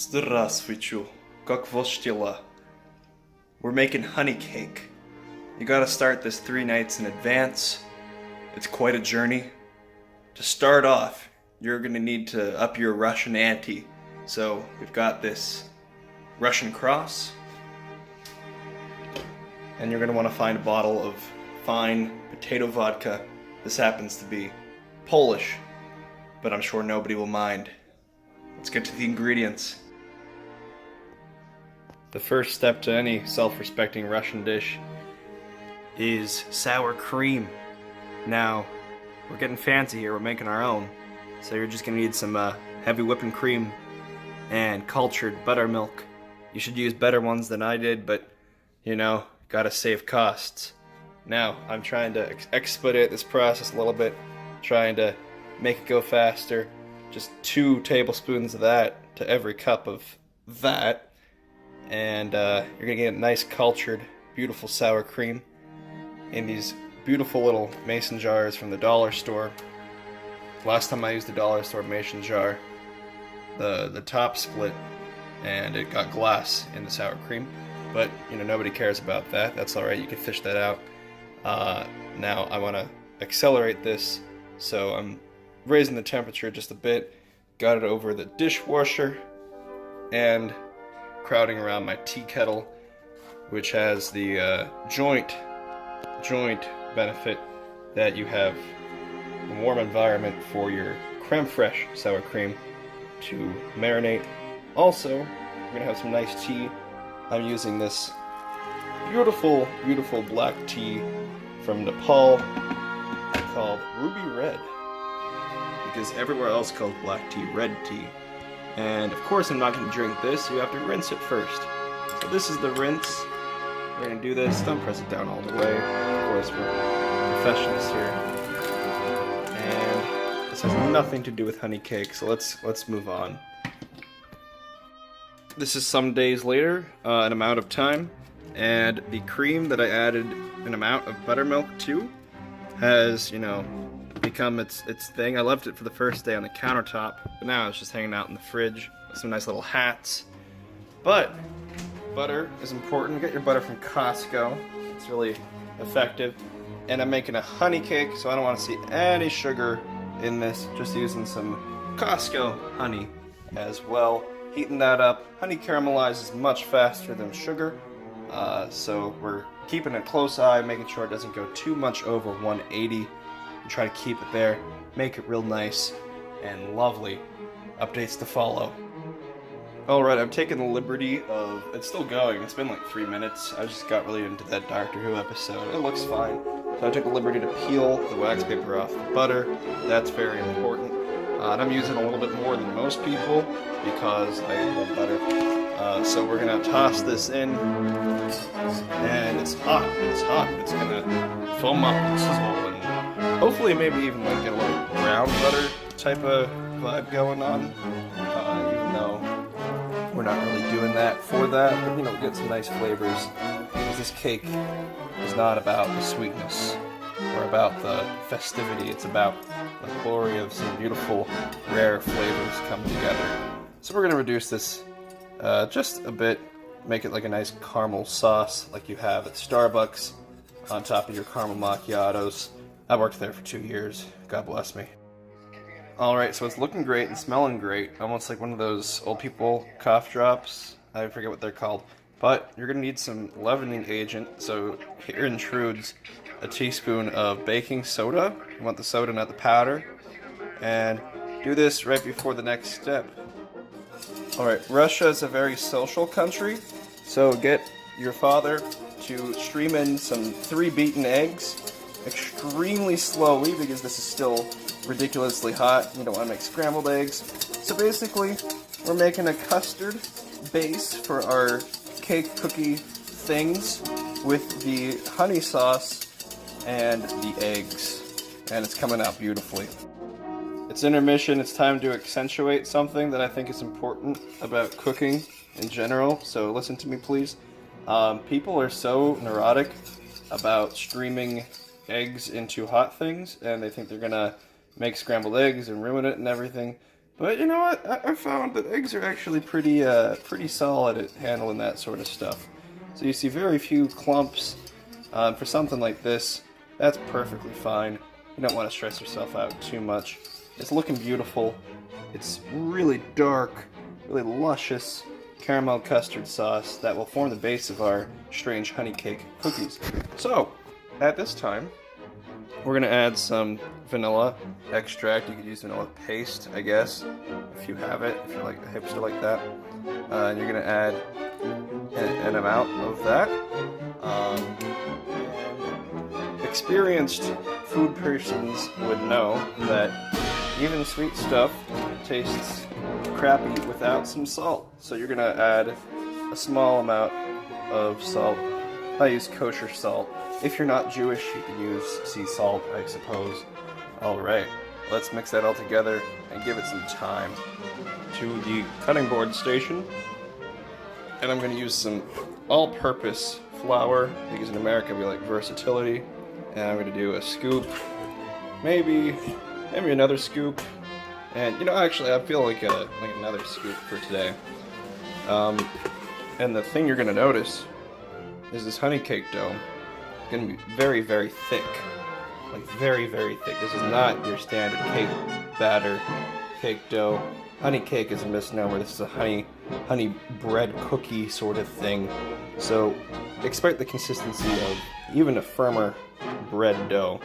Здравствуйте. Как ваши дела? We're making honey cake. You gotta start this 3 nights in advance. It's quite a journey. To start off, you're gonna need to up your Russian ante. So we've got this Russian cross, and you're gonna want to find a bottle of fine potato vodka. This happens to be Polish, but I'm sure nobody will mind. Let's get to the ingredients. The first step to any self-respecting Russian dish is sour cream. Now, we're getting fancy here, we're making our own. So you're just gonna need some heavy whipping cream and cultured buttermilk. You should use better ones than I did, but you know, gotta save costs. Now, I'm trying to expedite this process a little bit, trying to make it go faster. Just 2 tablespoons of that to every cup of that. And you're gonna get nice cultured, beautiful sour cream in these beautiful little mason jars from the dollar store. Last time I used the dollar store mason jar, the top split and it got glass in the sour cream. But you know, nobody cares about that. That's alright, you can fish that out. Now I want to accelerate this, so I'm raising the temperature just a bit. Got it over the dishwasher and crowding around my tea kettle, which has the joint benefit that you have a warm environment for your creme fraiche sour cream to marinate. Also, we're gonna have some nice tea. I'm using this beautiful, beautiful black tea from Nepal called Ruby Red, because everywhere else calls black tea red tea. And of course I'm not going to drink this, you have to rinse it first. So this is the rinse. We're going to do this, don't press it down all the way. Of course we're professionals here. And this has nothing to do with honey cake, so let's move on. This is some days later, an amount of time, and the cream that I added an amount of buttermilk to has, you know, become its thing. I left it for the first day on the countertop, but now it's just hanging out in the fridge with some nice little hats. But butter is important. Get your butter from Costco. It's really effective. And I'm making a honey cake, so I don't want to see any sugar in this. Just using some Costco honey as well. Heating that up. Honey caramelizes much faster than sugar, so we're keeping a close eye, making sure it doesn't go too much over 180. Try to keep it there, make it real nice and lovely. Updates to follow. Alright, I've taken the liberty of... It's still going, it's been like 3 minutes. I just got really into that Doctor Who episode. It looks fine. So I took the liberty to peel the wax paper off the butter. That's very important. And I'm using a little bit more than most people because I love butter. So we're gonna toss this in. And it's hot, it's hot. It's gonna foam up and sizzle. Hopefully maybe even like get a little brown butter type of vibe going on, even though we're not really doing that for that, but you know, get some nice flavors, because this cake is not about the sweetness or about the festivity, it's about the glory of some beautiful, rare flavors coming together. So we're going to reduce this just a bit, make it like a nice caramel sauce like you have at Starbucks on top of your caramel macchiatos. I worked there for 2 years. God bless me. Alright, so it's looking great and smelling great. Almost like one of those old people cough drops. I forget what they're called. But you're going to need some leavening agent. So here intrudes a teaspoon of baking soda. You want the soda, not the powder. And do this right before the next step. Alright, Russia is a very social country. So get your father to stream in some 3 beaten eggs. Extremely slowly, because this is still ridiculously hot. You don't want to make scrambled eggs. So basically, we're making a custard base for our cake cookie things with the honey sauce and the eggs. And it's coming out beautifully. It's intermission. It's time to accentuate something that I think is important about cooking in general. So listen to me, please. People are so neurotic about streaming eggs into hot things, and they think they're gonna make scrambled eggs and ruin it and everything. But you know what? I found that eggs are actually pretty solid at handling that sort of stuff. So you see very few clumps. For something like this, that's perfectly fine. You don't want to stress yourself out too much. It's looking beautiful. It's really dark, really luscious caramel custard sauce that will form the base of our strange honey cake cookies. So, at this time, we're going to add some vanilla extract. You could use vanilla paste, I guess, if you have it, if you're like a hipster like that. And you're going to add an amount of that. Experienced food persons would know that even sweet stuff tastes crappy without some salt. So you're going to add a small amount of salt. I use kosher salt. If you're not Jewish, you can use sea salt, I suppose. Alright, let's mix that all together and give it some time. To the cutting board station. And I'm going to use some all-purpose flour, because in America we like versatility. And I'm going to do a scoop, maybe another scoop. And, you know, actually I feel like another scoop for today. And the thing you're going to notice is this honey cake dough. Going to be very, very thick. Like very, very thick. This is not your standard cake batter, cake dough. Honey cake is a misnomer. This is a honey bread cookie sort of thing. So expect the consistency of even a firmer bread dough.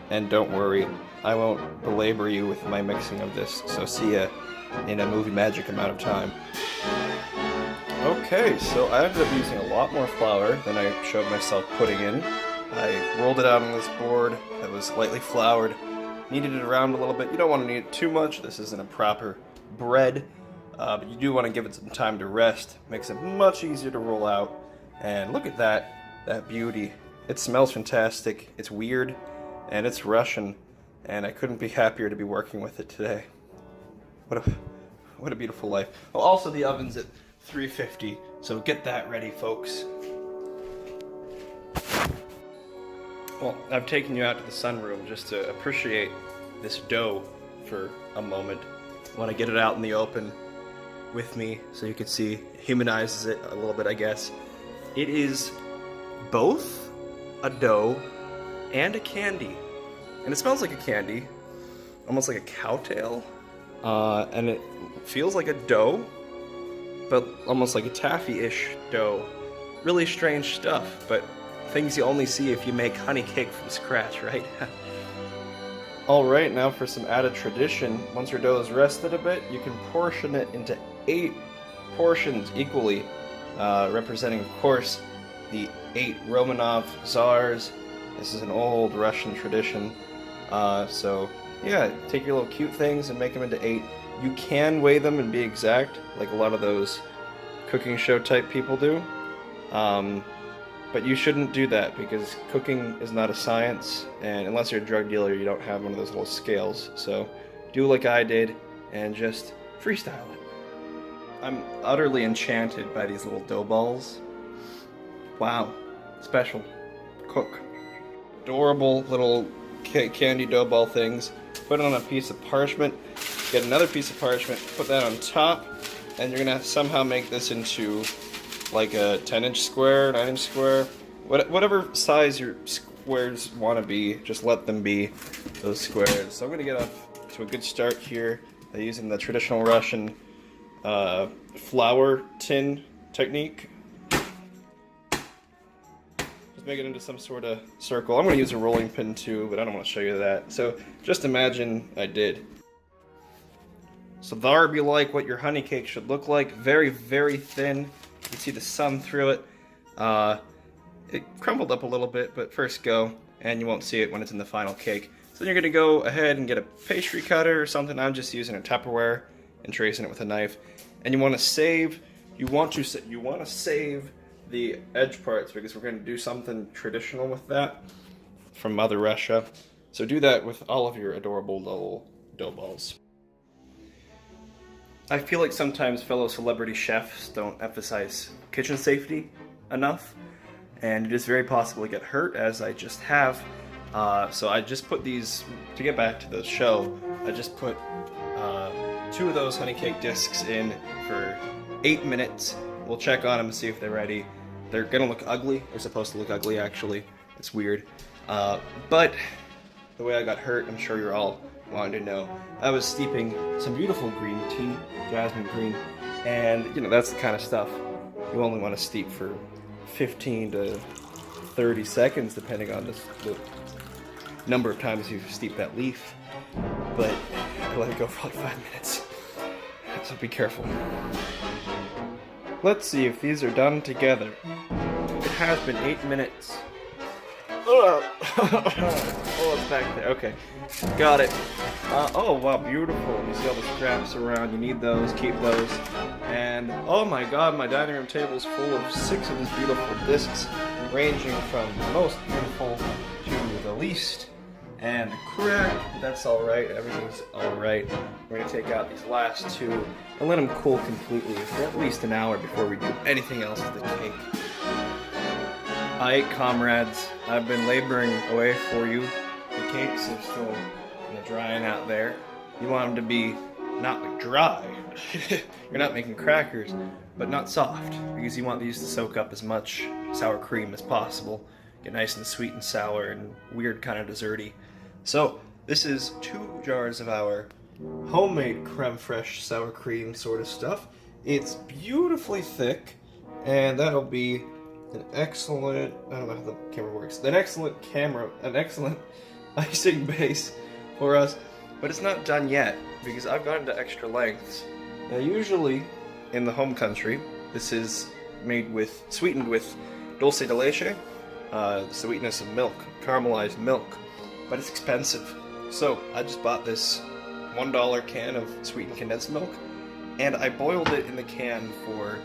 And don't worry, I won't belabor you with my mixing of this. So see ya in a movie magic amount of time. Okay, so I ended up using a lot more flour than I showed myself putting in. I rolled it out on this board that was lightly floured, kneaded it around a little bit. You don't want to knead it too much. This isn't a proper bread, but you do want to give it some time to rest. Makes it much easier to roll out. And look at that beauty. It smells fantastic. It's weird, and it's Russian, and I couldn't be happier to be working with it today. What a beautiful life. Oh, also the oven's at 350, so get that ready, folks. Well, I've taken you out to the sunroom just to appreciate this dough for a moment. I want to get it out in the open with me so you can see. It humanizes it a little bit, I guess. It is both a dough and a candy. And it smells like a candy, almost like a cow tail. And it feels like a dough, but almost like a taffy-ish dough. Really strange stuff, but things you only see if you make honey cake from scratch, right? Alright, now for some added tradition. Once your dough is rested a bit, you can portion it into 8 portions equally, representing, of course, the 8 Romanov Tsars. This is an old Russian tradition. So, yeah, take your little cute things and make them into 8. You can weigh them and be exact, like a lot of those cooking show type people do. But you shouldn't do that, because cooking is not a science, and unless you're a drug dealer, you don't have one of those little scales. So do like I did, and just freestyle it. I'm utterly enchanted by these little dough balls. Wow. Special. Cook. Adorable little candy dough ball things. Put it on a piece of parchment. Get another piece of parchment, put that on top, and you're going to somehow make this into like a 10-inch square, 9-inch square, whatever size your squares want to be, just let them be those squares. So I'm going to get off to a good start here using the traditional Russian flour tin technique. Just make it into some sort of circle. I'm going to use a rolling pin too, but I don't want to show you that. So just imagine I did. So there be like what your honey cake should look like. Very, very thin. You can see the sun through it. It crumbled up a little bit, but first go, and you won't see it when it's in the final cake. So then you're going to go ahead and get a pastry cutter or something. I'm just using a Tupperware and tracing it with a knife. And you want to save the edge parts, because we're going to do something traditional with that from Mother Russia. So do that with all of your adorable little dough balls. I feel like sometimes fellow celebrity chefs don't emphasize kitchen safety enough, and it is very possible to get hurt, as I just have. So I just put these, to get back to the show, I just put 2 of those honey cake discs in for 8 minutes. We'll check on them and see if they're ready. They're gonna look ugly. They're supposed to look ugly, actually. It's weird. But the way I got hurt, I'm sure you're all wanting to know. I was steeping some beautiful green tea, jasmine green, and you know, that's the kind of stuff you only want to steep for 15 to 30 seconds, depending on the number of times you've steeped that leaf. But I let it go for like 5 minutes, so be careful. Let's see if these are done together. It has been 8 minutes. Oh, it's back there. Okay, got it. Oh wow, beautiful. You see all the scraps around. You need those. Keep those. And oh my God, my dining room table is full of 6 of these beautiful discs, ranging from the most beautiful to the least. And correct. That's all right. Everything's all right. We're gonna take out these last 2 and let them cool completely for at least an hour before we do anything else with the cake. Alright, comrades, I've been laboring away for you. The cakes are still drying out there. You want them to be not like dry. You're not making crackers, but not soft, because you want these to soak up as much sour cream as possible. Get nice and sweet and sour and weird kind of desserty. So this is 2 jars of our homemade creme fraiche sour cream sort of stuff. It's beautifully thick, and that'll be an excellent, I don't know how the camera works, an excellent icing base for us, but it's not done yet because I've gone to extra lengths. Now usually in the home country, this is sweetened with dulce de leche, the sweetness of milk, caramelized milk, but it's expensive. So I just bought this $1 can of sweetened condensed milk, and I boiled it in the can for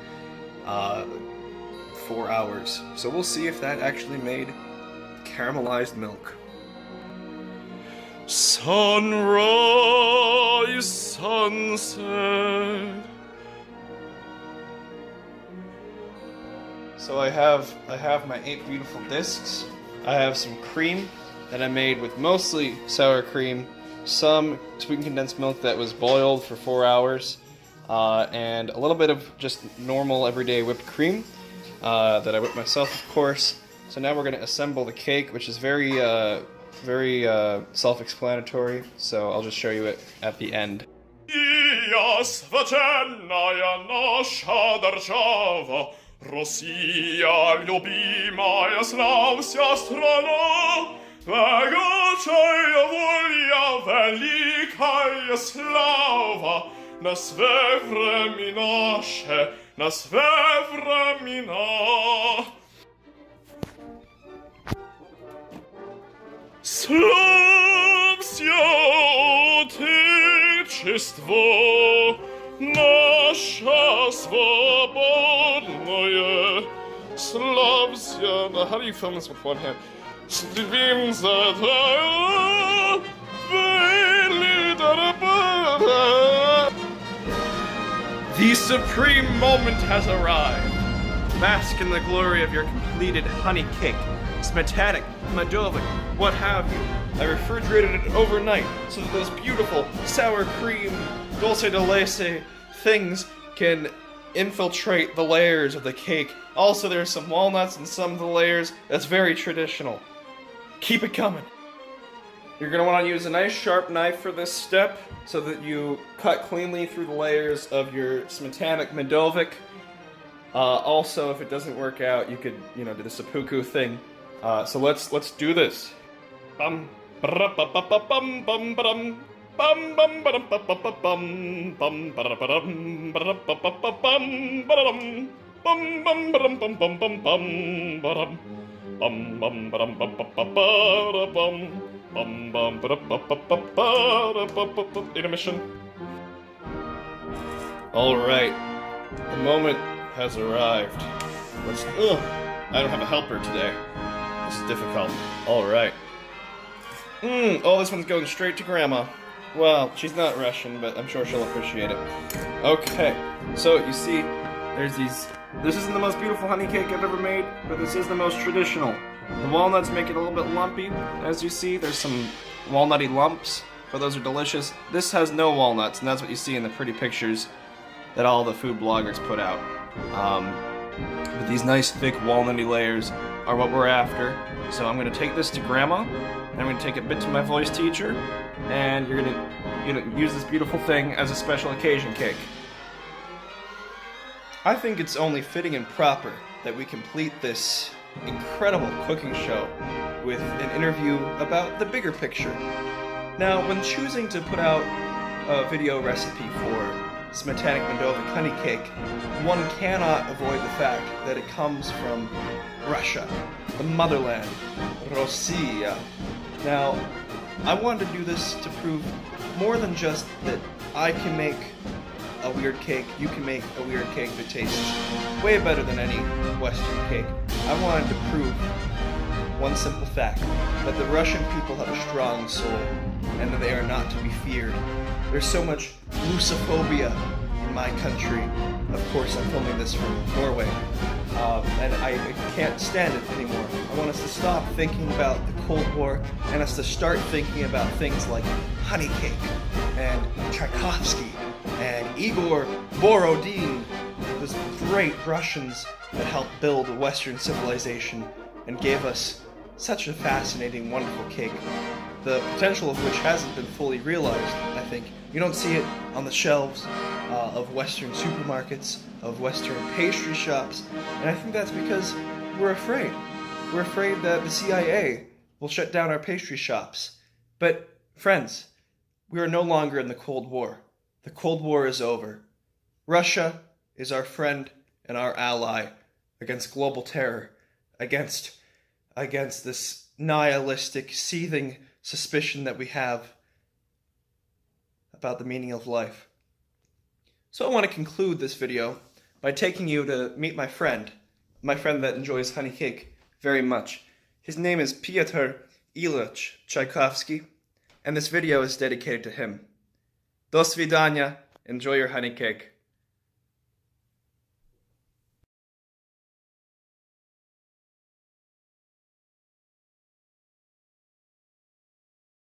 4 hours. So we'll see if that actually made caramelized milk. Sunrise, sunset. So I have my 8 beautiful discs. I have some cream that I made with mostly sour cream, some sweetened condensed milk that was boiled for 4 hours, and a little bit of just normal everyday whipped cream that I whipped myself, of course. So now we're going to assemble the cake, which is very self-explanatory, so I'll just show you it at the end. Россия, любимая, славься страна, богатая воля, великая слава, на све времена, на све времена. Славься, Отечество, наша свободная. Славься. How do you film this with one hand? The supreme moment has arrived. Bask in the glory of your completed honey cake. Smetanik, Medovik, what have you. I refrigerated it overnight so that those beautiful sour cream, dulce de leche things can infiltrate the layers of the cake. Also, there's some walnuts in some of the layers. That's very traditional. Keep it coming. You're going to want to use a nice sharp knife for this step so that you cut cleanly through the layers of your Smetanik Medovik. Also, if it doesn't work out, you could, do the seppuku thing. So let's do this. Bum, bum, bum, bum. Bum bum ba dum bum bum bum ba da ba dum ba da ba ba ba bum ba dum bum bum ba dum bum bum bum bum ba dum bum bum ba dum bum ba ba ba da bum bum bum ba da ba ba ba ba da ba ba. Intermission. All right, the moment has arrived. I don't have a helper today. This is difficult. All right. Oh, this one's going straight to Grandma. Well, she's not Russian, but I'm sure she'll appreciate it. Okay, so you see, there's these... This isn't the most beautiful honey cake I've ever made, but this is the most traditional. The walnuts make it a little bit lumpy. As you see, there's some walnutty lumps but those are delicious. This has no walnuts, and that's what you see in the pretty pictures that all the food bloggers put out. But these nice thick walnutty layers are what we're after. So I'm gonna take this to Grandma, and I'm gonna take a bit to my voice teacher, and you're gonna use this beautiful thing as a special occasion cake. I think it's only fitting and proper that we complete this incredible cooking show with an interview about the bigger picture. Now, when choosing to put out a video recipe for Smetanik Medovik honey cake, one cannot avoid the fact that it comes from Russia, the motherland, Rossiya. Now, I wanted to do this to prove more than just that I can make a weird cake, you can make a weird cake that tastes way better than any Western cake. I wanted to prove one simple fact, that the Russian people have a strong soul, and that they are not to be feared. There's so much Russophobia in my country. Of course, I'm filming this from Norway, and I can't stand it anymore. I want us to stop thinking about the Cold War, and us to start thinking about things like honey cake, and Tchaikovsky, and Igor Borodin, those great Russians that helped build Western civilization and gave us such a fascinating, wonderful cake, the potential of which hasn't been fully realized, I think. You don't see it on the shelves of Western supermarkets, of Western pastry shops, and I think that's because we're afraid. We're afraid that the CIA will shut down our pastry shops. But, friends, we are no longer in the Cold War. The Cold War is over. Russia is our friend and our ally against global terror, against this nihilistic, seething suspicion that we have about the meaning of life. So I want to conclude this video by taking you to meet my friend that enjoys honey cake very much. His name is Pyotr Ilyich Tchaikovsky, and this video is dedicated to him. Do svidaniya. Enjoy your honey cake.